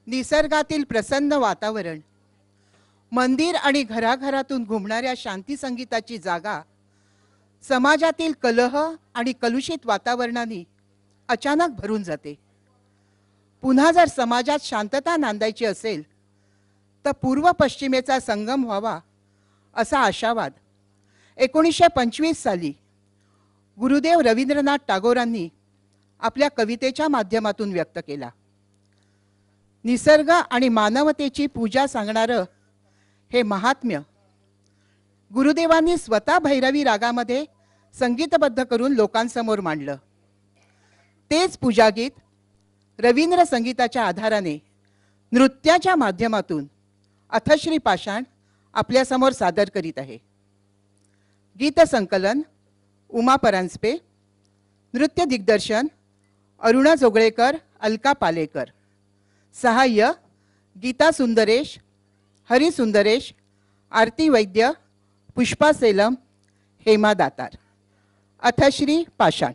निसर्गातील प्रसन्न वातावरण, मंदिर आणि घराघरातून घुमणाऱ्या शांती संगीताची जागा समाजातील कलह आणि कलुषित वातावरणाने अचानक भरून जाते. पुन्हा जर समाजात शांतता नांदायची असेल तर पूर्व पश्चिमेचा संगम व्हावा असा आशावाद 1925 साली गुरुदेव रवींद्रनाथ टागोरांनी आपल्या कवितेच्या माध्यमातून व्यक्त केला. निसर्ग आणि मानवतेची पूजा सांगणारं हे महात्म्य गुरुदेवांनी स्वतः भैरवी रागामध्ये संगीतबद्ध करून लोकांसमोर मांडलं. तेच पूजागीत रवींद्र संगीताच्या आधाराने नृत्याच्या माध्यमातून अथश्री पाषाण आपल्यासमोर सादर करीत आहे. गीतसंकलन उमा परांजपे, नृत्य दिग्दर्शन अरुणा जोगळेकर, अलका पालेकर, सहाय्य गीता सुंदरेश, हरी सुंदरेश, आरती वैद्य, पुष्पा सेलम, हेमा दातार. अथश्री पाषाण.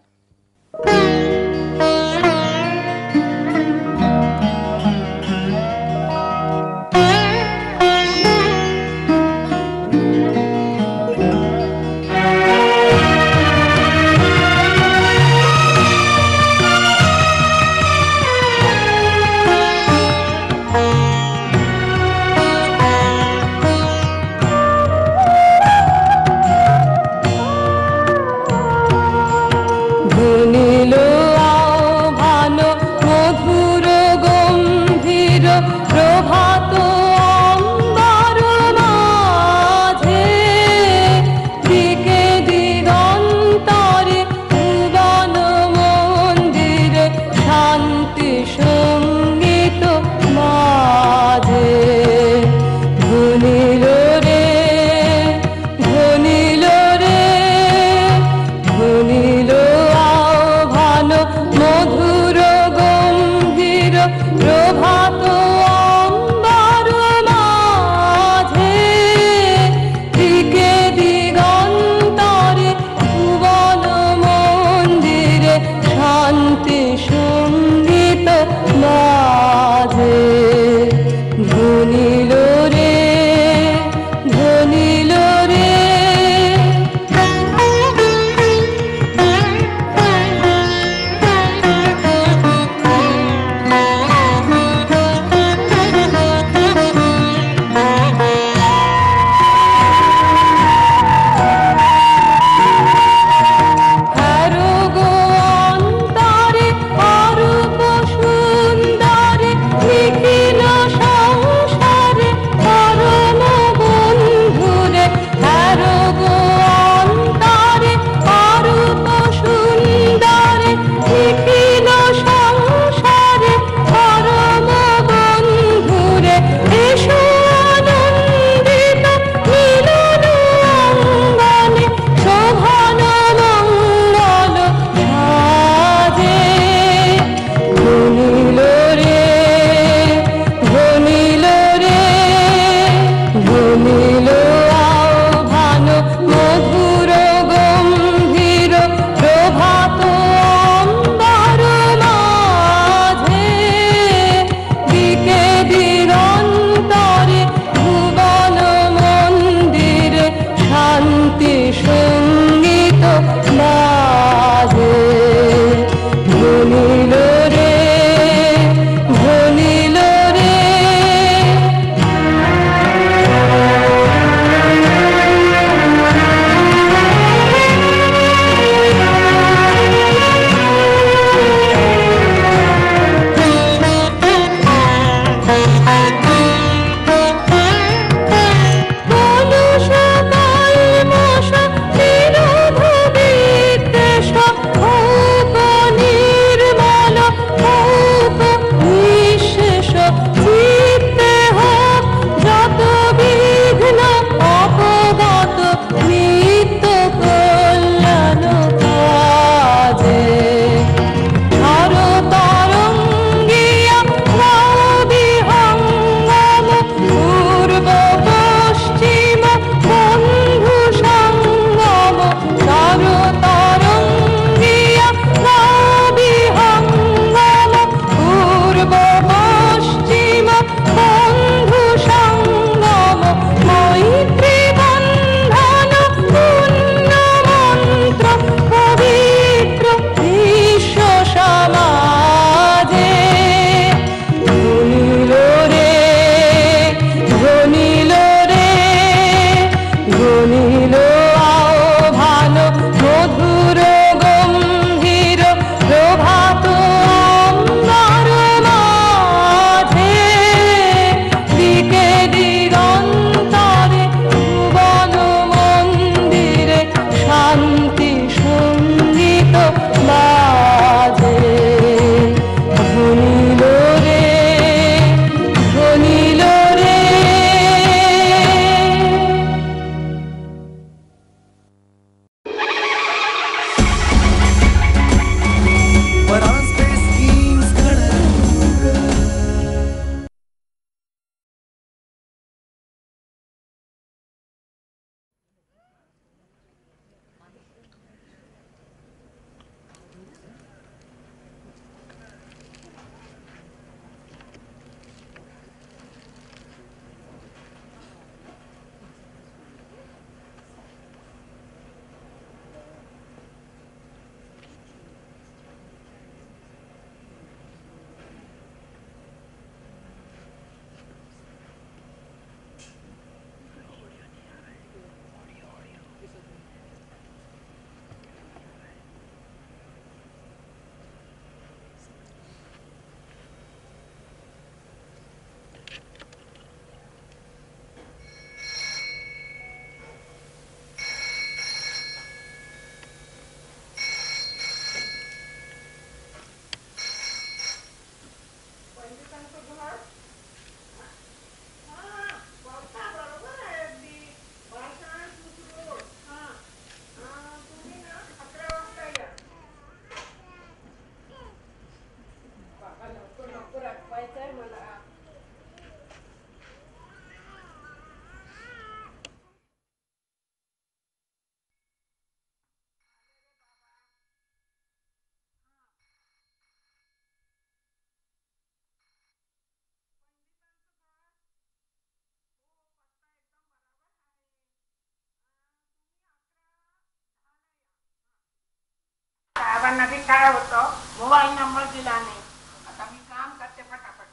लोकांना बी काय होतं, मोबाईल नंबर दिला नाही. आता मी काम करते पटापट.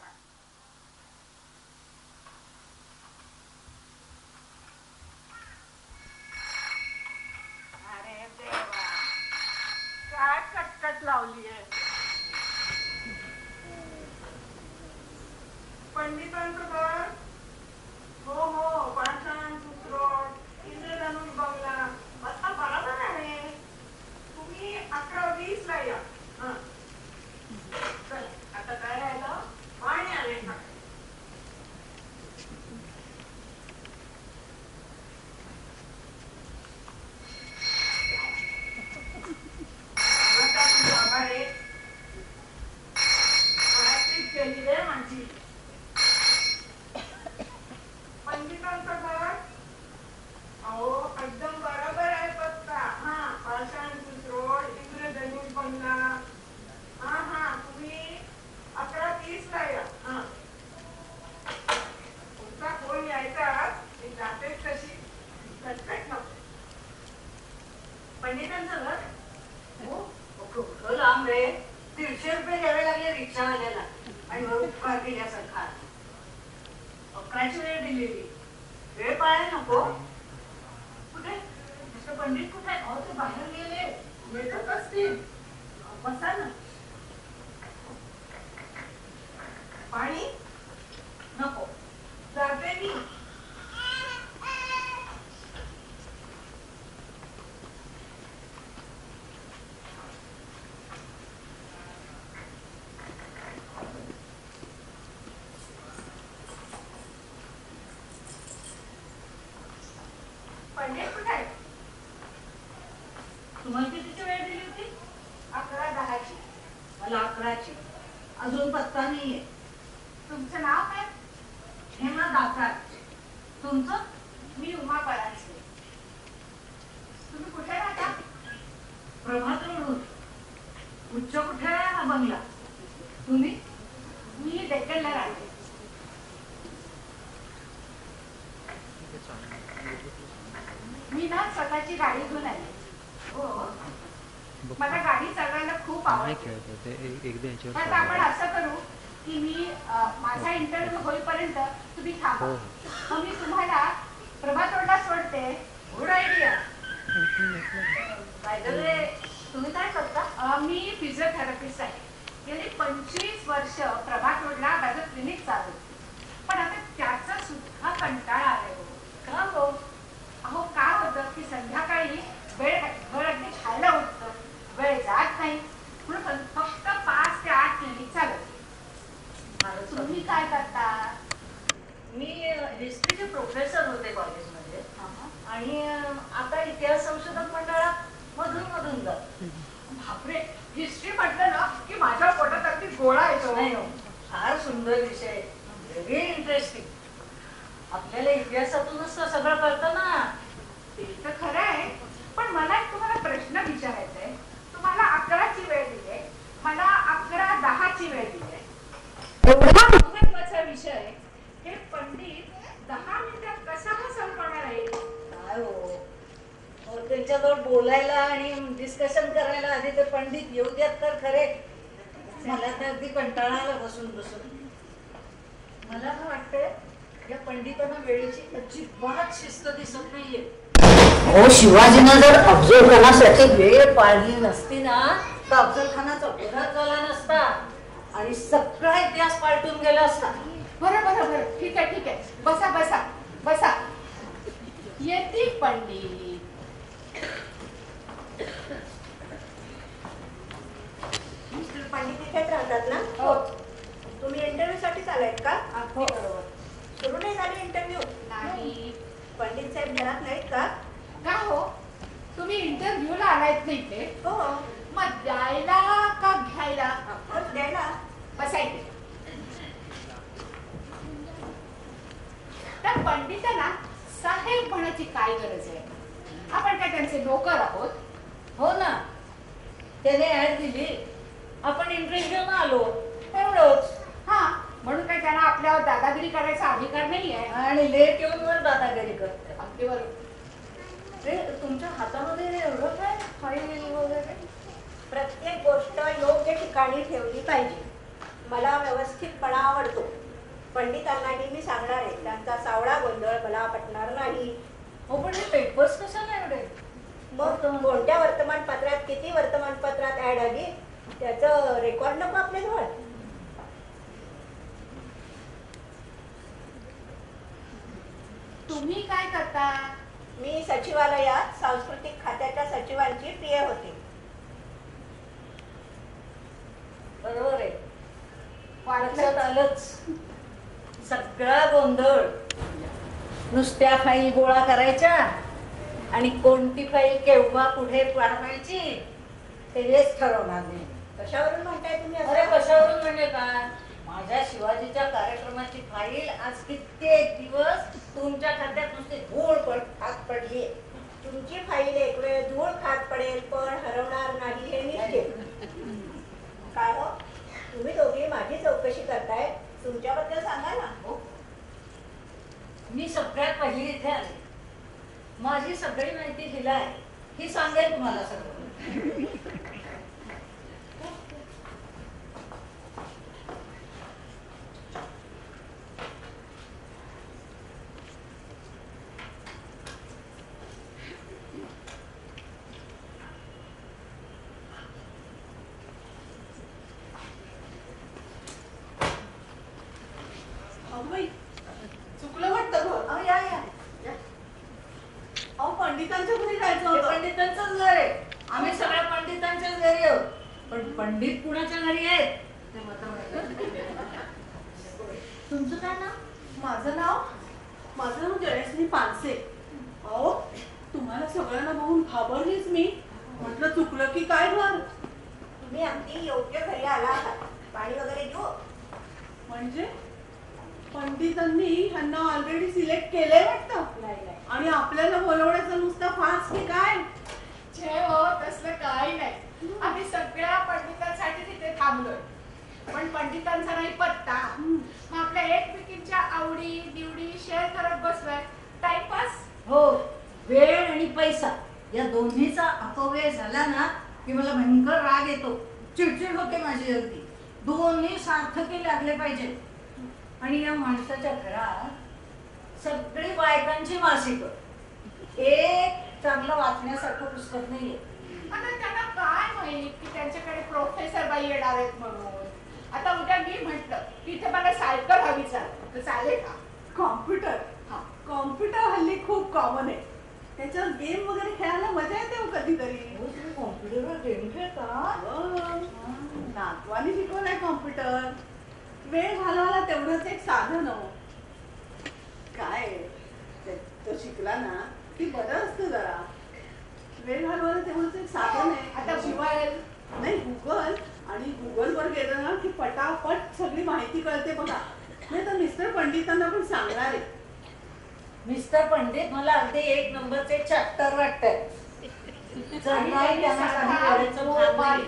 अरे देवा, काय कटकट लावली आहे. पंडितांचं घर? हो, पाषाण सुत्रोड, इंद्रधनुष बंगला. आता बरोबर आहे. तुम्ही 11:20 या. चल, आता काय राहिलं, पाणी आले. केली रे माझी. पंडितांचं घर? अहो, एकदम बरोबर आहे पत्ता. पाषाण रोड, इंद्रधनुष बंगला. तुम्ही 11:30 या. तुमचा फोन यायचा, मी जातेच तशी. कटकट नको. पंडितांचं घर? हो, लांब रे. 150 रुपये द्यावे लागले रिक्षावाल्याला आणि उपकार केल्यासारखा. 11ची वेळ दिलेली. वेळ पाळायला नको. कुठे मिस्टर पंडित कुठे? अहो, ते बाहेर गेले. येतच असतील. बसा ना. पाणी नको, जाते मी. पंडित कुठे आहे? तुम्हाला कितीची वेळ दिली होती? 11:10ची. मला 11ची. अजून पत्ता नाहीये. तुमचं नाव काय? हेमा दातार. तुमचं? मी उमा परांजपे. तुम्ही कुठे राहता? प्रभात रोडून. उच्च कुठे आहे हा बंगला? तुम्ही? मी डेक्कनला राहते. मी ना स्वतःची गाडी घेऊन आली. हो, मला गाडी चालवायला खूप आवडते. आता आपण असं करू की मी माझा इंटरव्ह्यू होईपर्यंत तुम्ही थांबा. मग मी तुम्हाला प्रभात रोडला सोडते. Good idea. तुम्ही काय करता? मी फिजिओथेरपिस्ट आहे. गेली 25 वर्ष प्रभात रोडला माझं क्लिनिक चालवते. पण आता त्याचा सुद्धा कंटाळा आलाय. का हो? अहो, काय होतं की संध्याकाळी वेळ अगदी खायला उठतं, वेळ जात नाही, म्हणून फक्त 5 ते 8 क्लिनिक चालवते. तुम्ही काय करता? मी हिस्ट्रीचे प्रोफेसर होते कॉलेजमध्ये आणि आता इतिहास संशोधन मंडळात मधून जात. बापरे, हिस्ट्री म्हटलं ना की माझ्या पोटात अगदी गोळा येतो. नाही, फार सुंदर विषय, व्हेरी इंटरेस्टिंग. आपल्याला इतिहासातूनच सगळं कळतं ना. ते तर खरं आहे, पण मला एक तुम्हाला प्रश्न विचारायचा आहे. तुम्हाला 11ची वेळ दिली, मला 11:10ची वेळ दिली. एवढा महत्वाचा विषय हे पंडित 10 मिनिटात कसा संपवणार आहे? काय हो, त्यांच्याजवळ बोलायला आणि डिस्कशन करायला आधी ते पंडित येऊ द्यात तर खरे. मला तर अगदी कंटाळाला बसून. मला तर वाटतंय या पंडितांना वेळेची अजिबात शिस्त दिसत नाहीये. हो, शिवाजीनं जर अफजल खानासाठी वेळ पाळली नसती ना तर अफजल खानाचा अपघात झाला नसता आणि सगळा इतिहास पालटून गेला असता. बरं, ठीक आहे. बसा. येते पंडित. पंडित इथेच राहतात ना? हो. तुम्ही इंटरव्ह्यू साठी चालायत का? हो, बरोबर. सुरू नाही झाली इंटरव्ह्यू? नाही. पंडित साहेब घरात नाहीत का? का हो, तुम्ही इंटरव्ह्यूला आलायत नाही ते? हो. मग द्यायला का घ्यायला? द्यायला. बसायचे. त्या पंडितांना साहेब म्हणायची काय गरज आहे? आपण काय त्यांचे नोकर आहोत? हो ना, त्याने ऍड दिली, आपण इंटरव्ह्यू न आलो एवढंच. म्हणून काय त्यांना आपल्यावर दादागिरी करायचा अधिकार नाहीये. आणि लेट येऊन वर दादागिरी करते. अगदी बरोबर. तुमच्या हातामध्ये एवढं काय फाईल वगैरे? प्रत्येक गोष्ट योग्य ठिकाणी ठेवली पाहिजे. मला व्यवस्थितपणा आवडतो. पंडितांनाही मी सांगणार आहे, त्यांचा सावळा गोंधळ मला पटणार नाही. हो पण हे पेपर्स कशाला एवढे? मग कोणत्या वर्तमानपत्रात किती वर्तमानपत्रात ऍड आली त्याचं रेकॉर्ड नको आपल्याजवळ? तुम्ही काय करता? मी सचिवालयात सांस्कृतिक खात्याच्या सचिवांची PA होते. बरोबर आहे, लक्षात आलंच. सगळा गोंधळ नुसत्या फाईल गोळा करायच्या आणि कोणती फाईल केव्हा कुठे पाठवायची तेच ठरवणार नाही. कशावरून म्हणताय तुम्ही अरे असं? कशावरून म्हणजे काय, माझ्या शिवाजीच्या कार्यक्रमाची फाईल आज कित्येक दिवस तुमच्या खात्यात नुसती धूळ खात पडली. तुमची फाईल एक वेळ धूळ खात पडेल पण हरवणार नाही हे निश्चित. काय हो, तुम्ही दोघी माझी चौकशी करताय, तुमच्याबद्दल सांगा ना. हो, मी सगळ्यात पहिली इथे आले. माझी सगळी माहिती हिला आहे, ही सांगेल तुम्हाला सगळं. चुकलं वाटतं घर. अहो, या या. अहो पंडितांच्या घरी जायचं हे होतं. पंडितांचंच घर आहे. आम्ही सगळ्या पंडितांच्याच घरी आहोत. पण पंडित कुणाच्या घरी आहेत ते मात्र माहिती नाही. तुमचं काय नाव? माझं नाव जयश्री पानसे. अहो तुम्हाला सगळ्यांना बघून घाबरलीच मी. म्हटलं चुकलं की काय घर. तुम्ही अगदी योग्य घरी आला आहात. पाणी वगैरे देऊ? म्हणजे पंडितांनी ह्यांना ऑलरेडी सिलेक्ट केलंय वाटतं. नाही. आणि आपल्याला बोलवण्याचं नुसतं फास की काय? छे हो, तसलं काही नाही. आम्ही सगळ्या पंडितांसाठी तिथे थांबलोय. पण पंडितांचा नाही पत्ता. मग आपल्या एकमेकींच्या आवडी निवडी शेअर करत बसलोय. टाइमपास. हो, वेळ आणि पैसा या दोन्हीचा अपव्यय झाला ना की मला भयंकर राग येतो, चिडचिड होते माझी. अगदी दोन्ही सार्थकी लागले पाहिजे. आणि या माणसाच्या घरात सगळी बायकांची मासिक, एक चांगलं वाचण्यासारखं पुस्तक नाहीये. आता त्यांना काय माहित की त्यांच्याकडे प्रोफेसर बाई येणार आहेत म्हणून. आता उद्या मी म्हटलं की इथे मला सायकल हवी तर चालेल का? कॉम्प्युटर. हा. कॉम्प्युटर हल्ली खूप कॉमन आहे. त्याच्यावर गेम वगैरे खेळायला मजा येते हो कधीतरी. कॉम्प्युटरवर गेम खेळता? नातवानी शिकवलाय कॉम्प्युटर. वेळ घालवायला तेवढंच एक साधन हो. काय तो शिकला ना की बरं असतं जरा. वेळ घालवायला तेवढंच एक साधन आहे. आता शिवाय नाही गुगल, आणि गुगलवर गेलं ना की पटापट सगळी माहिती कळते बघा. नाही तर मिस्टर पंडितांना पण सांगणार आहे. मिस्टर पंडित मला अगदी एक नंबरचे चॅप्टर वाटतंय. जर नाही त्यांना काही वेळेचं भान नाही.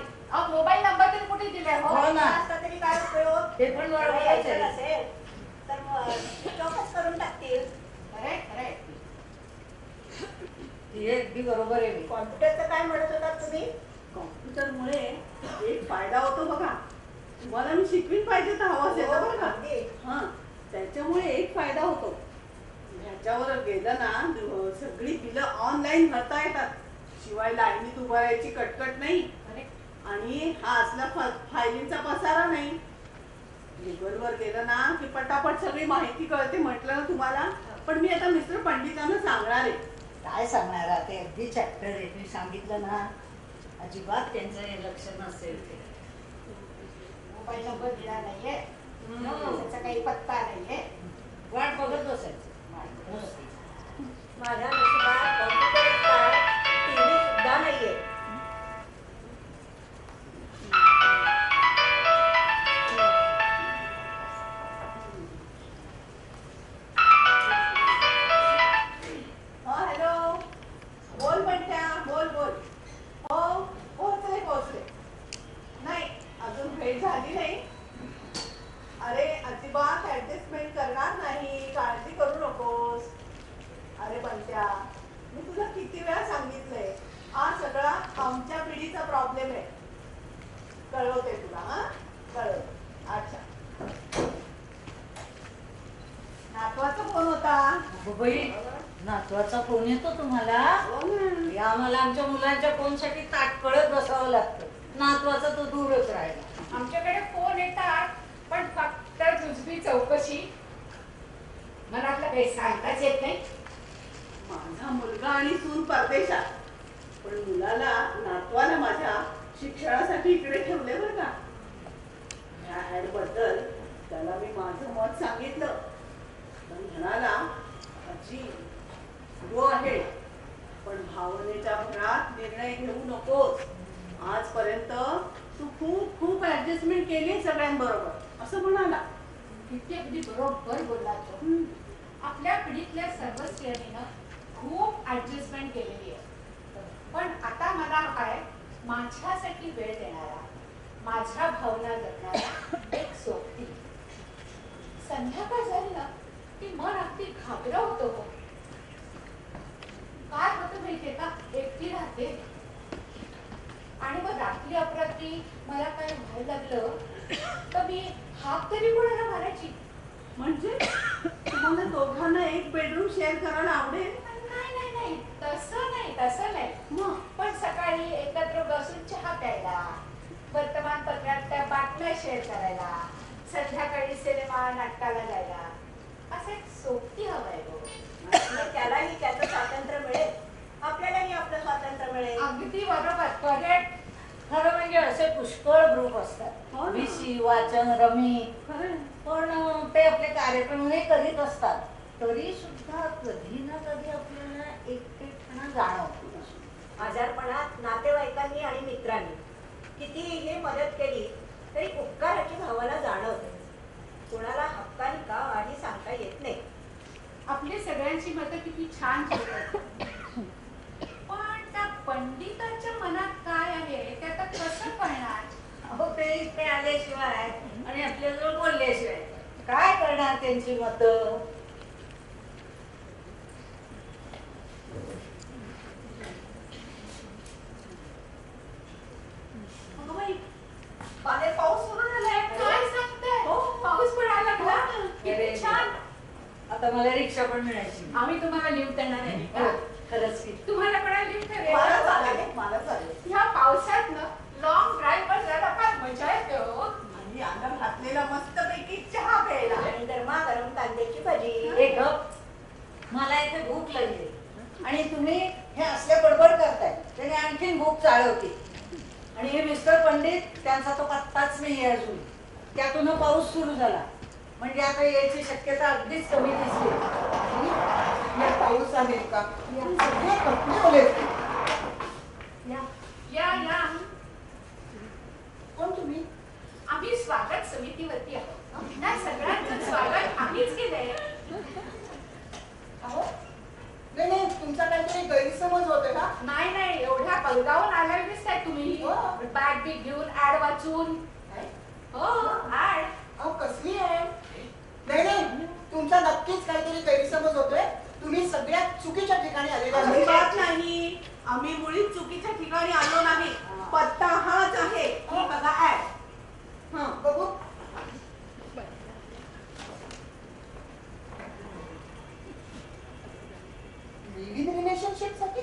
मोबाईल नंबर तरी कुठे दिलाय? हो ना, असता तरी काय उपयोग? ते पण बरोबर यायचं आहे. नसेल तर मग चौकस करून टाकतील. खरे खरे. हे अगदी बरोबर आहे. कॉम्प्युटरचं काय म्हणत होतात तुम्ही? कॉम्प्युटरमुळे एक फायदा होतो बघा. तुम्हाला मी शिकवीन पाहिजे तर हवा असेल तर बघा. अगदी. हा, त्याच्यामुळे एक फायदा होतो. ह्याच्यावर गेलं ना सगळी बिलं ऑनलाईन भरता येतात. शिवाय लाईनीत उभं राहायची कटकट नाही. आणि हा असला फायलींचा पसारा नाही. गुगलवर गेलं ना की पटापट सगळी माहिती कळते. म्हटलं ना तुम्हाला. पण मी आता मिस्टर पंडितांना सांगणार आहे. काय सांगणार ते अगदी चॅप्टर आहे. तुम्ही सांगितलं ना, अजिबात त्यांचं हे लक्ष नसेल. ते मोबाईल नंबर दिला नाहीये, त्याचा काही पत्ता नाहीये. वाट बघत बसायचं. माझ्या नशिबात कॉम्प्युटर काय TV सुद्धा नाहीये. हॅलो, बोल म्हणत्या. बोल बोल. हो पोहोचले. नाही अजून भेट झाली नाही. अरे अजिबात ऍडजस्टमेंट करणार नातवाचा फोन होता. बाई, नातवाचा फोन येतो तुम्हाला? हो ना. या आम्हाला आमच्या मुलांच्या फोनसाठी ताटकळत बसावं लागतं. नातवाचा तो दूरच राहिला. आमच्याकडे फोन येतात पण फक्त जुजबी चौकशी, मनातलं काही सांगताच येत नाही. माझा मुलगा आणि सून परदेशात, पण मुलाला नातवाला माझ्या शिक्षणासाठी इकडे ठेवले बरं का. ह्या ऍड बद्दल त्याला मी माझं मत सांगितलं. पण म्हणाला, आजी सुरू आहे पण भावनेच्या भरात निर्णय घेऊ नकोस. आजपर्यंत तू खूप खूप ऍडजस्टमेंट केली सगळ्यांबरोबर असं म्हणाला. किती अगदी बरोबर बोलला तो. आपल्या पिढीतल्या सर्व स्त्रियांनी खूप ऍडजस्टमेंट केलेली आहे. पण आता मला काय, माझ्यासाठी वेळ देणारा, माझ्या भावना जपणारा एक सोबती. संध्याकाळ झाली ना की मन अगदी घाबरं होतं हो. काय होतं माहितीये का, एकटी राहते आणि मग रात्री अपरात्री मला काय व्हायला लागलं तर मी हाक तरी कोणाला मारायची. म्हणजे तुम्हाला दोघांना एक बेडरूम शेअर करायला आवडेल? नाही नाही नाही, तसं नाही. मग पण सकाळी एकत्र बसून चहा प्यायला, वर्तमानपत्रातल्या बातम्या शेअर करायला, संध्याकाळी सिनेमा नाटकाला जायला, असं एक सोबती हवंय गो. त्यालाही त्याचं स्वातंत्र्य मिळेल, आपल्यालाही आपलं स्वातंत्र्य मिळेल. अगदी बरोबर, करेक्ट. खरं म्हणजे असे पुष्कळ ग्रुप असतात. हो ना. विशी, वाचन, रमी. खरं पण ते आपले कार्यक्रमही करीत असतात. तरी सुद्धा कधी ना कधी आपल्याला एकटेपणा जाणवतो. आजारपणात नातेवाईकांनी आणि मित्रांनी कितीही मदत केली तरी उपकाराची भावना जाणवते. कोणाला हक्काने का वाढी सांगता येत नाही. आपली सगळ्यांची मतं किती छान केली. पण त्या पंडिताच्या मनात काय आहे ते आता कसं कळणार? अहो, ते इथे आल्याशिवाय आणि आपल्याजवळ बोलल्याशिवाय काय करणार त्यांची मतं? अगं बाई, बाहेर पाऊस सुरू झालाय. काय सांगताय? हो. पाऊस पडायला लागला. अरे, किती छान. आता मला रिक्षा पण मिळायची. आम्ही तुम्हाला लिफ्ट देणार आहे हो, का? खरंच की. तुम्हाला पण लिफ्ट मला चालेल, मला चालेल. ह्या पावसात ना लॉंग ड्राईव्ह वर जायला फार मजा येते हो. आणि अंगात घातलेला मस्तपैकी चहा प्यायला. आणि गरमागरम कांद्याची भजी. हे गप. मला इथे भूक लागली आणि तुम्ही हे असले बडबड करताय, त्याने आणखीन भूक चालवते. आणि हे मिस्टर पंडित, त्यांचा तो पत्ताच नाही अजून. त्यातून पाऊस सुरू झाला म्हणजे आता यायची शक्यता अगदीच कमी दिसते. या पाऊस आहे का? सगळे कपडे ओले. या कोण तुम्ही? आम्ही स्वागत समितीवरती आहोत. त्या सगळ्यांचं स्वागत आम्हीच केलंय. अहो, नाही, तुमचा काहीतरी गैरसमज होते का? नाही, एवढ्या बलगावून आल्या दिसताय तुम्ही. हो. बॅग बिग घेऊन ऍड वाचून. हो, ऍड. अहो, कसली आहे? नाही, तुमचा नक्कीच काहीतरी गैरसमज होतोय. तुम्ही सगळ्यात चुकीच्या ठिकाणी आलेला अजिबात नाही, आम्ही मुळीच चुकीच्या ठिकाणी आलो नाही. पत्ता हाच आहे. ही बघा ऍड. बघू. लिव्ह इन रिलेशनशिप साठी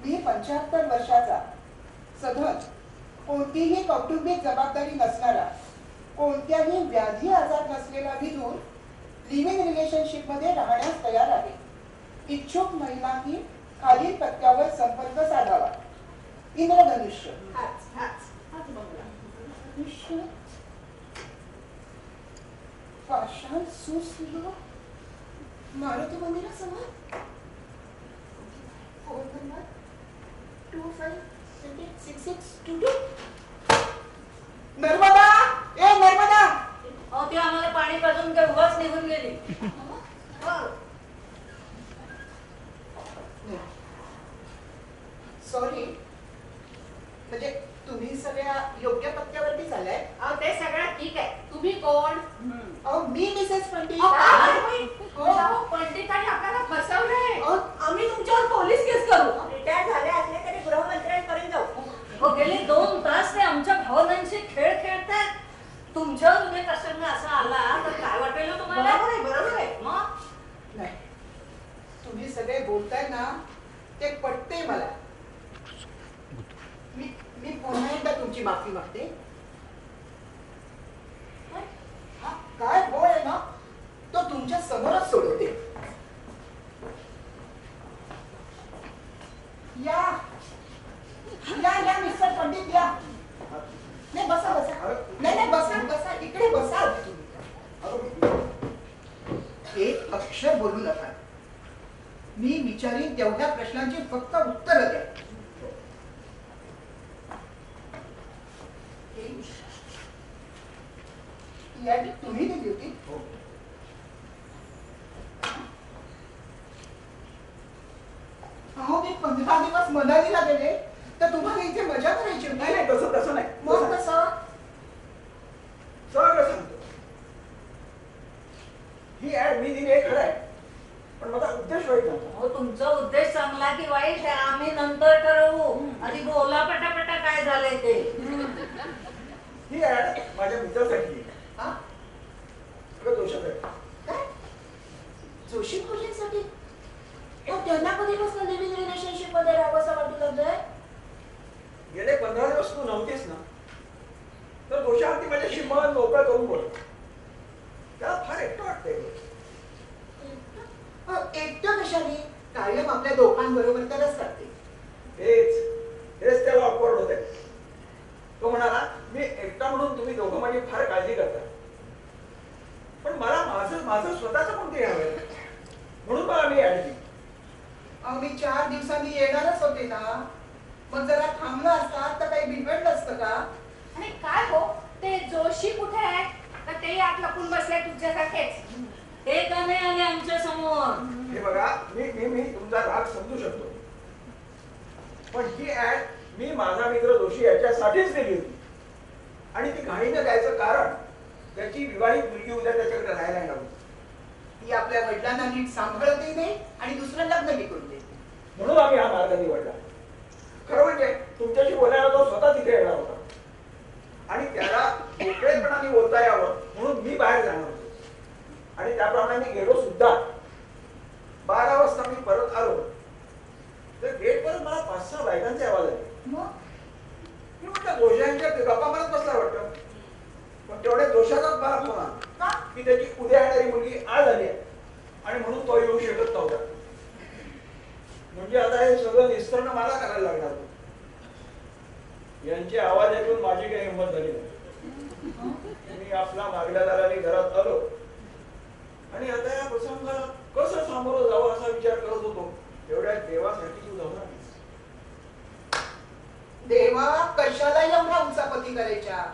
मी 75 वर्षाचा, सधन, कोणतीही कौटुंबिक जबाबदारी नसणारा, कोणत्याही व्याधी आजार नसलेला विधूर लिव्ह इन रिलेशनशिप मध्ये राहण्यास तयार आहे. इच्छुक महिलांनी खालील पत्त्यावर संपर्क साधावा. इंद्रधनुष्य, हाच बघा. पाषाण सुस्लो, मारुती मंदिरासमोर, फोन नंबर 256622. नर्मदा, ए नर्मदा. अहो, ती आम्हाला पाणी पाजून केव्हाच निघून गेली. सॉरी, म्हणजे तुम्ही सगळ्या योग्य पत्त्यावरती चाललाय. अहो, ते सगळं ठीक आहे. तुम्ही कोण? अहो, मी मिसेस पंडित. अहो, पंडितांनी आपल्याला फसवलंय. आम्ही तुमच्यावर पोलीस केस करू. रिटायर झाले असले तरी गृहमंत्र्यांपर्यंत जाऊ. हो, गेले 2 तास ते आमच्या भावनांशी खेळ खेळतात. तुमच्यावर उद्या प्रसंग असा आला तर काय वाटेल हो तुम्हाला? बरोबर आहे, बरोबर बोलताय ना ते पटते मला. मी मी पुन्हा एकदा तुमची माफी मागते. हा काय बोल आहे ना तो तुमच्या समोरच सोडवते. या या या मिस्टर पंडित या. नाही बसा बसा. नाही बसा बसा इकडे बसा तुम्ही. एक अक्षर बोलू नका. मी विचारीन तेवढ्या प्रश्नांची फक्त उत्तर द्या. यादी तुम्ही दिली होती. अहो मी 15 दिवस मनालीला गेले तर तुम्हाला इथे मजा करायची होती. नाही तसं तसं नाही. मग कसं सगळं सांगतो. ही ऍड मी दिली आहे खरं आहे, पण माझा उद्देश वाईट नव्हता. हो तुमचा उद्देश चांगला की वाईट आहे आम्ही नंतर ठरवू. आधी बोला पटापटा काय झालंय ते. ही ऍड माझ्या मित्रासाठी आहे. हा सगळं दोषासाठी. काय जोशी प्रोजेक्टसाठी त्यांना कधीपासून लिव्हिंग रिलेशनशिप मध्ये राहावंसं वाटू लागलंय. गेले 15 दिवस तू नव्हतीस ना, तर दोषावरती माझ्याशी मन मोकळं करून बोल. त्याला फार एकटं वाटतंय. एकटं कशाने कायम आपल्या दोघांबरोबर तरच करते. हेच त्याला ऑकवर्ड होते. तो म्हणाला मी एकटा म्हणून तुम्ही दोघं माझी फार काळजी करता, पण मला माझं स्वतःच कोणते हवंय म्हणून मला मी ऍड केली. मी 4 दिवसांनी येणारच होते ना, मग जरा थांबला असता तर काही बिघडलं असतं का. आणि काय हो ते जोशी कुठे आहे? तर ते आत लपून बसले तुमच्यासारखेच. ते का नाही आले आमच्या समोर. हे बघा मी तुमचा राग समजू शकतो, पण ही ऍड मी माझा मित्र जोशी याच्यासाठीच दिली होती. आणि ती घाईनं द्यायचं कारण त्याची विवाहित मुलगी उद्या त्याच्याकडे राहायला येणार होती. ती आपल्या वडिलांना नीट सांभाळतही नाही आणि दुसरं लग्न बी करून देते. म्हणून आम्ही हा मार्ग निवडला. खरं म्हणजे तुमच्याशी बोलायला तो स्वतः तिथे येणार होता आणि त्याला मोकळेपणाने बोलता यावं म्हणून मी बाहेर जाणार होतो. आणि त्याप्रमाणे मी गेलो सुद्धा. 12 वाजता मी परत आलो तर गेट परत मला 5-6 बायकांचे आवाज आले. मग मी म्हटलं दोषांच्या गप्पा मारत बसला वाटतं, पण तेवढ्या दोषाचाच मला फोन आला की त्याची उद्या येणारी मुलगी आज आली आहे आणि म्हणून तो येऊ शकत नव्हता. म्हणजे आता हे सगळं निस्तरण मला करायला लागणार होतं. यांचे आवाज ऐकून माझी काही हिंमत झाली नाही. मी आपला मागल्या दाराने घरात आलो आणि आता या प्रसंगाला कसं सामोरं जावं असा विचार करत होतो. एवढ्या देवासाठी तू जाणार देवा कशाला एवढा उचापती करायच्या.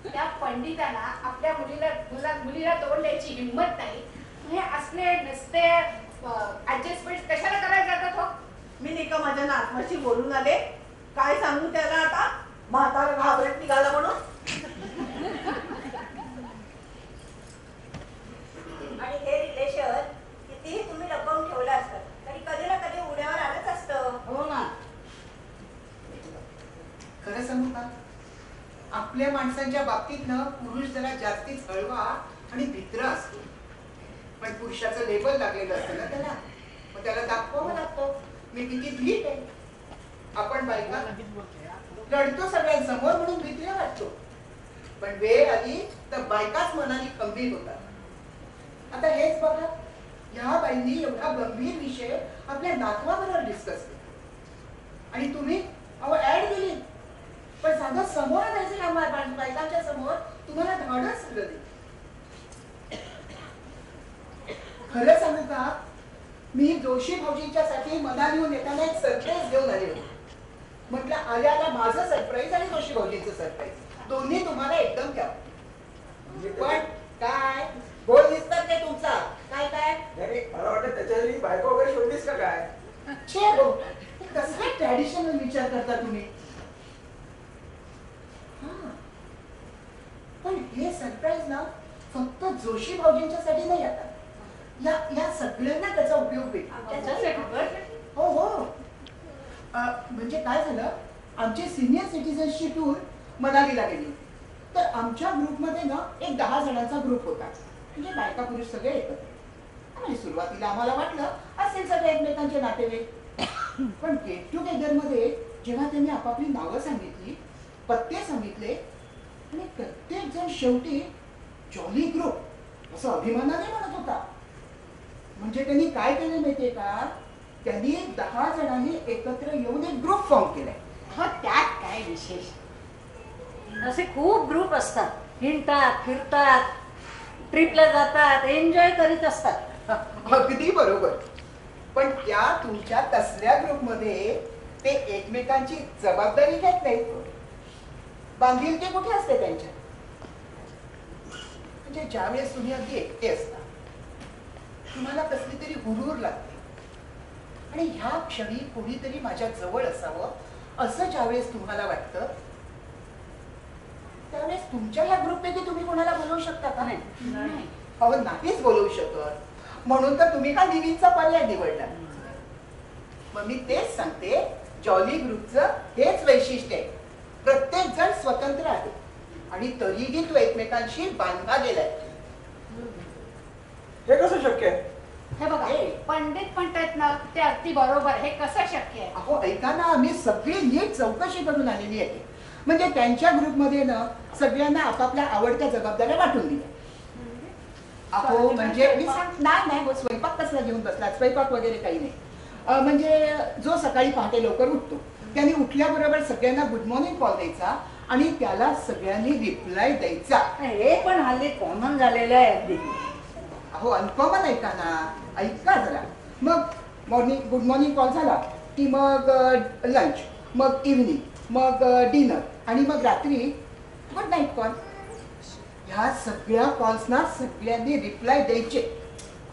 त्या पंडितांना आपल्या मुलीला तोड द्यायची हिंमत नाही. हे असले नसते ऍडजस्टमेंट कशाला करायला जातात हो. मी नाही का माझ्या नातवाशी बोलून आले. काय सांगू त्याला आता म्हातारा घाबरत निघाला म्हणून. आणि हे रिलेशन कितीही तुम्ही लपवून ठेवलं असतं तरी कधी ना कधी उड्यावर आलंच असतं. हो ना. खरं सांगू का आपल्या माणसांच्या बाबतीत ना पुरुष जरा जास्तीच हळवा आणि भित्र असतो. पण पुरुषाचं लेबल लागलेलं असतं ना त्याला, मग त्याला दाखवावं लागतं मी किती धीट आहे. आपण बायका रडतो सगळ्यांसमोर म्हणून भित्र वाटतो, पण वेळ आली तर बायकाच मनाने खंबीर होतात. आता हेच बघा, ह्या बाईंनी एवढा गंभीर विषय आपल्या नातवाबरोबर डिस्कस केला आणि तुम्ही अहो ऍड दिली. पण साधं समोर जायचं बायकांच्या समोर तुम्हाला धाडच झालं नाही. खरं सांगू का मी जोशी भाऊजींच्यासाठी मनालीहून येताना एक सरप्राईज घेऊन आले होते. म्हटलं आल्याला माझं सरप्राईज आणि जोशी भाऊजींचं सरप्राईज दोन्ही तुम्हाला एकदम द्यावं. पण काय बोल दिसतात ते तुमचा काय काय मला वाटतं त्याच्यासाठी बायको वगैरे शोधलीस का काय. छे हो कसला ट्रॅडिशनल विचार करता तुम्ही. पण हे सरप्राईज ना फक्त जोशी भाऊजींच्यासाठी नाही आता या सगळ्यांना त्याचा उपयोग होईल. हो हो म्हणजे काय झालं आमची सिनियर सिटीजन्सची टूर मनालीला गेली तर आमच्या ग्रुपमध्ये ना एक 10 जणांचा ग्रुप होता. म्हणजे बायका पुरुष सगळे एकत्र. आणि सुरुवातीला आम्हाला वाटलं असेल सगळे एकमेकांचे नातेवाईक. पण गेट टुगेदर मध्ये जेव्हा त्यांनी आपापली नावं सांगितली, पत्ते सांगितले आणि प्रत्येक जण शेवटी जॉली ग्रुप असं अभिमानाने म्हणत होता. म्हणजे त्यांनी काय केलं माहितीये का, त्यांनी 10 जणांनी एकत्र येऊन एक ग्रुप फॉर्म केलाय. हो, त्यात काय विशेष. असे खूप ग्रुप असतात, हिंडतात, फिरतात, ट्रिपला जातात, एन्जॉय करीत असतात. अगदी बरोबर. पण त्या तुमच्या तसल्या ग्रुपमध्ये ते एकमेकांची जबाबदारी घेत नाहीत. बांधिलकी कुठे असते त्यांच्या. म्हणजे ज्यावेळेस तुम्ही अगदी एकटे असता, तुम्हाला कसली तरी हुरूर लागते आणि ह्या क्षणी कोणीतरी माझ्या जवळ असावं असं ज्यावेळेस तुम्हाला वाटतं, त्यावेळेस तुमच्या ह्या ग्रुपपैकी तुम्ही कोणाला बोलवू शकता का? नाही. अहो, नाहीच बोलवू शकत. म्हणून तर तुम्ही का लिव्हिंगचा पर्याय निवडला. मग मी तेच सांगते, जॉली ग्रुपचं हेच वैशिष्ट्य आहे. प्रत्येक जण स्वतंत्र आहे आणि तरीही तो एकमेकांशी बांधला गेलाय. हे कसं शक्य आहे? हे बघा, पंडित म्हणतात ना ते अगदी बरोबर. हे कसं शक्य आहे? अहो ऐका ना, आम्ही सगळी नीट चौकशी करून आलेली आहे. म्हणजे त्यांच्या ग्रुपमध्ये ना सगळ्यांना आपापल्या आवडत्या जबाबदाऱ्या वाटून दिल्या. अहो म्हणजे मी नाही स्वयंपाक कसला घेऊन बसला, स्वयंपाक वगैरे काही नाही. म्हणजे जो सकाळी पहाटे लवकर उठतो त्यांनी उठल्याबरोबर सगळ्यांना गुड मॉर्निंग कॉल द्यायचा आणि त्याला सगळ्यांनी रिप्लाय द्यायचा. हे पण हल्ली कॉमन झालेलं आहे अगदी. अहो अनकॉमन ऐका ना, ऐका जरा. मग गुड मॉर्निंग कॉल झाला की मग लंच, मग इव्हनिंग, मग डिनर आणि मग रात्री गुड नाईट कॉल. ह्या सगळ्या कॉल्सना सगळ्यांनी रिप्लाय द्यायचे.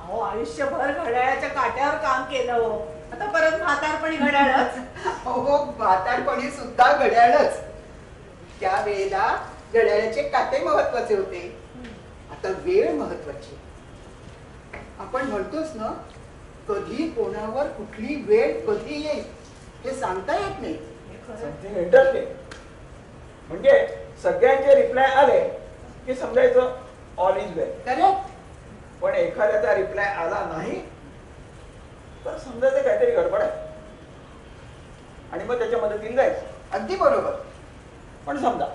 अहो आयुष्यभर घड्याळाच्या काट्यावर काम केलं हो. आता परत म्हातारपणी घड्याळच. अहो म्हातारपणी सुद्धा घड्याळच. त्यावेळेला घड्याळाचे काटे महत्वाचे होते, आता वेळ महत्वाची. आपण म्हणतोच ना, कधी कोणावर कुठली वेळ कधी येईल हे सांगता येत नाही. Something interesting. म्हणजे सगळ्यांचे रिप्लाय आले की समजायचं ऑल इज वेल. करेक्ट. पण एखाद्याचा रिप्लाय आला नाही तर समजायचं काहीतरी गडबड आहे आणि मग त्याच्या मदतीला जायचं. अगदी बरोबर. पण समजा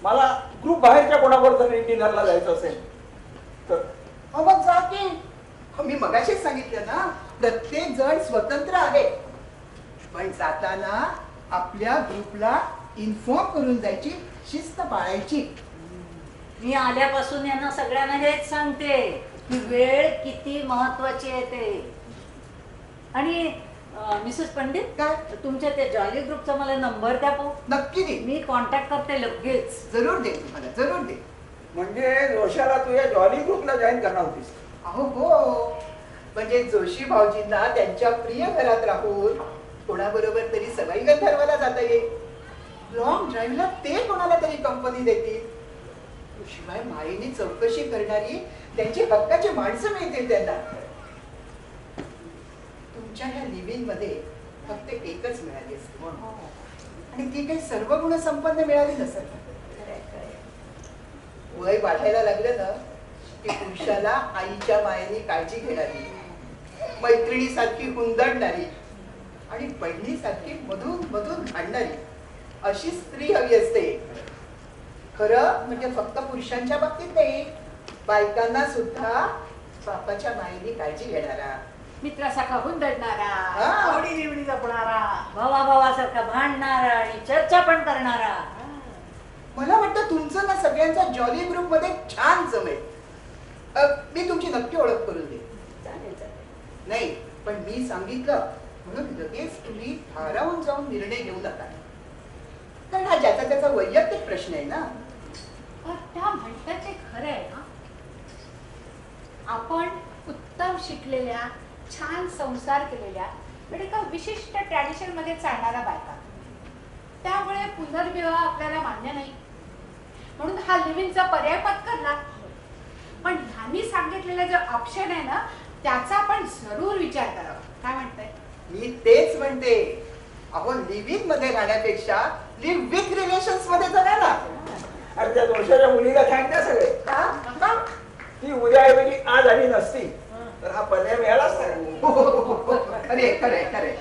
मला ग्रुप बाहेरच्या कोणाबरोबर जर डिनरला जायचं असेल तर मग जा की. मी मगाशीच सांगितलं ना, प्रत्येक जण स्वतंत्र आहे. पण जाताना आपल्या ग्रुपला इन्फॉर्म करून जायची, शिस्त पाळायची. मी आल्यापासून यांना सगळ्यांना हेच सांगते की वेळ किती महत्वाची आहे ते. आणि मिसेस पंडित, काय? तुमच्या त्या जॉली ग्रुपचा मला नंबर द्या पाहू. नक्की दे. मी कॉन्टॅक्ट करते लगेच. जरूर दे तुम्हाला, जरूर दे. म्हणजे जोशाला तू या जॉली ग्रुपला जॉईन करणार होतीस? अहो हो, म्हणजे जोशी भाऊजींना त्यांच्या प्रिय घरात राहून कोणाबरोबर तरी सवाई गंधर्वाला जाता येईल. लॉंग ड्राईव्हला ते कोणाला तरी कंपनी देतील. शिवाय मायेने चौकशी करणारी त्यांची हक्काची माणसं मिळतील त्यांना. तुमच्या ह्या लिव्हिंग मध्ये फक्त एकच मिळाली असते आणि ती काही सर्व गुण संपन्न मिळाली नसत. वय वाढायला लागलं ना की पुरुषाला आईच्या मायेने काळजी घेणारी, मैत्रिणीसारखी हुंदडणारी आणि बहिणीसारखी मधून मधून भांडणारी अशी स्त्री हवी असते. खरं म्हणजे फक्त पुरुषांच्या बाबतीत नाही, बायकांना सुद्धा बापाच्या मायेने काळजी घेणारा, मित्रासारखा हुंदडणारा, आवडी निवडी जपणारा, भावाभावासारखा भांडणारा आणि चर्चा पण करणारा. मला वाटतं तुमचं ना सगळ्यांचा जॉली ग्रुप मध्ये छान जमेल. मी तुमची नक्की ओळख करून देईन. चालेल चालेल. नाही पण मी सांगितलं म्हणून लगेच तुम्ही भारावून जाऊन निर्णय घेऊ नका, कारण हा ज्याचा त्याचा वैयक्तिक प्रश्न आहे ना. त्या म्हणतात ते खरं आहे ना. आपण उत्तम शिकलेल्या, छान संसार केलेल्या पण एका विशिष्ट ट्रॅडिशन मध्ये चालणाऱ्या बायका, त्यामुळे पुनर्विवाह आपल्याला मान्य नाही. म्हणून हा लिव्हिंगचा पर्याय पत्करला. पण ह्यांनी सांगितलेलं जे ऑप्शन आहे ना, त्याचा आपण जरूर विचार करावा. काय म्हणताय? मी तेच म्हणते. अहो लिव्हिंग मध्ये राहण्यापेक्षा लिव्ह विथ रिलेशन्स मध्ये जगा ना. अरे त्या दोषाच्या मुलीला सांगते सगळे का? ती उद्या ऐवजी आज आली नसती तर हा पर्याय मिळालाच नाही. खरे खरे खरे.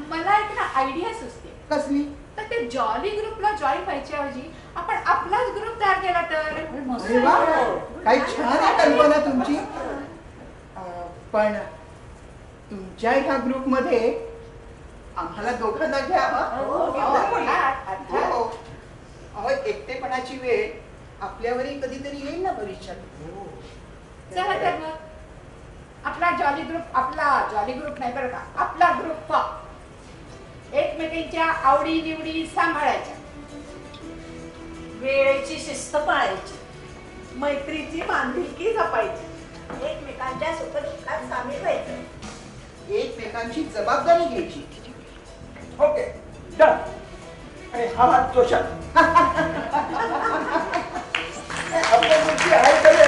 मला एक ना आयडिया सुचते. कसली? तर ते जॉली ग्रुपला जॉईन व्हायच्या ऐवजी आपण आपलाच ग्रुप तयार केला तर. अरे वा, काही छान आहे कल्पना तुमची. पण तुमच्या ह्या ग्रुप मध्ये आम्हाला दोघांना घ्या. अहो, एकटेपणाची वेळ आपल्यावरही कधीतरी येईल ना भविष्यात. चला तर मग आपला जॉली ग्रुप नाही बरं का, आपला ग्रुप एकमेकांच्या आवडी निवडी सांभाळायच्या, वेळेची शिस्त पाळायची, मैत्रीची बांधिलकी जपायची, एकमेकांच्या सुखदुःखात सामील व्हायचं, एकमेकांची जबाबदारी घ्यायची. Okay done. आणि हा हात जोशात. आपल्या गोष्टी आहे तरी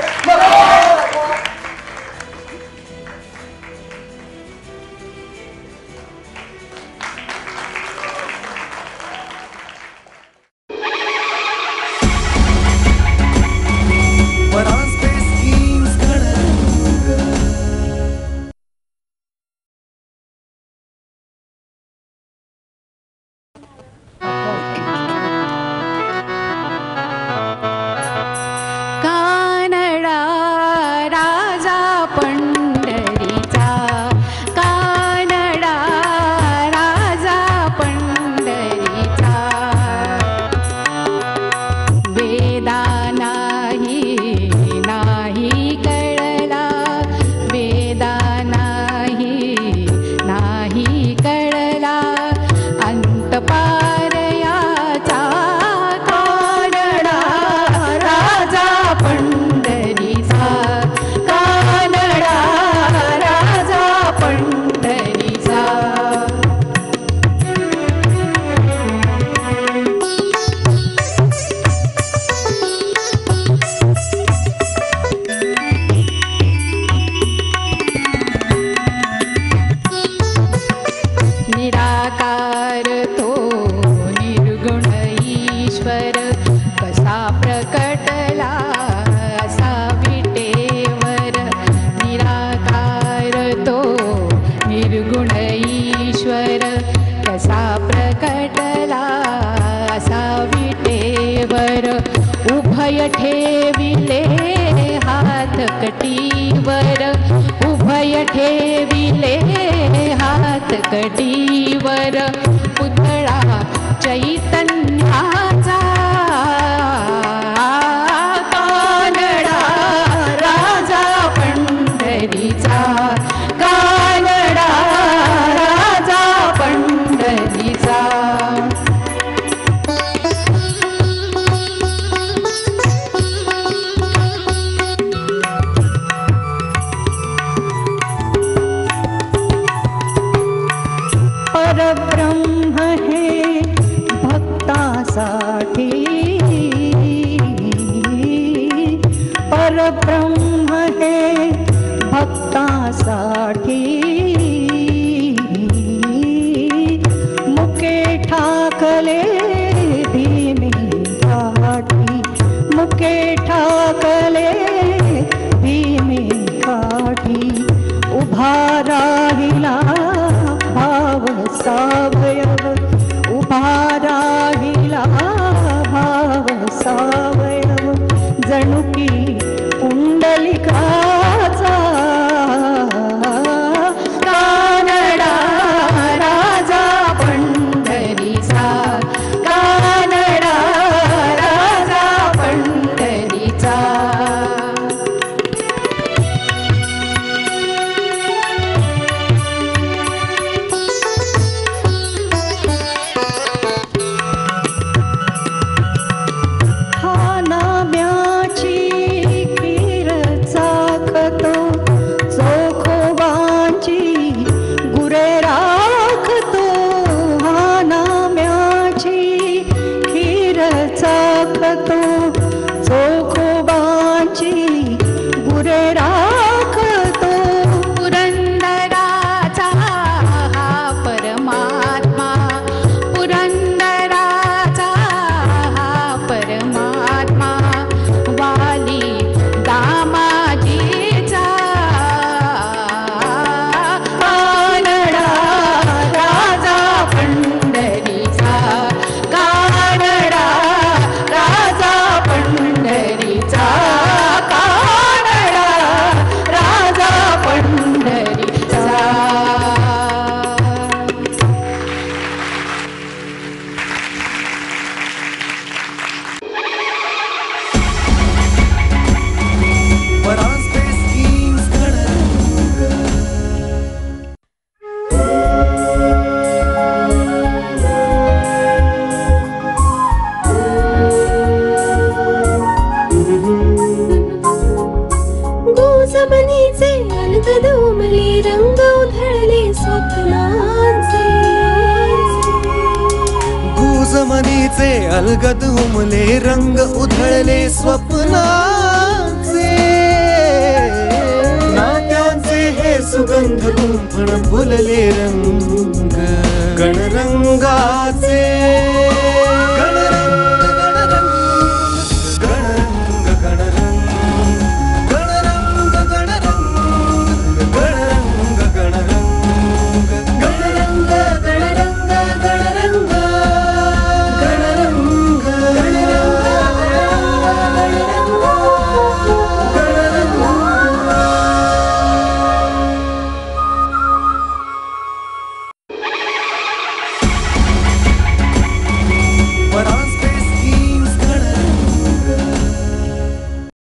ठेविले हात कटीवर, उभय ठेविले हात कटीवर, पुतळा चैतन्याचा कानडा राजा पंढरीचा, कानडा राजा पंढरीचा. परब्रह्म हे भक्तासाठी जमिनीचे अलगद उमले रंग उधळले स्वप्नांचे गुजमनीचे अलगद उमले रंग उधळले स्वप्नांचे नात्यांचे हे सुगंध गुंफण फुलले रंग गणरंगाचे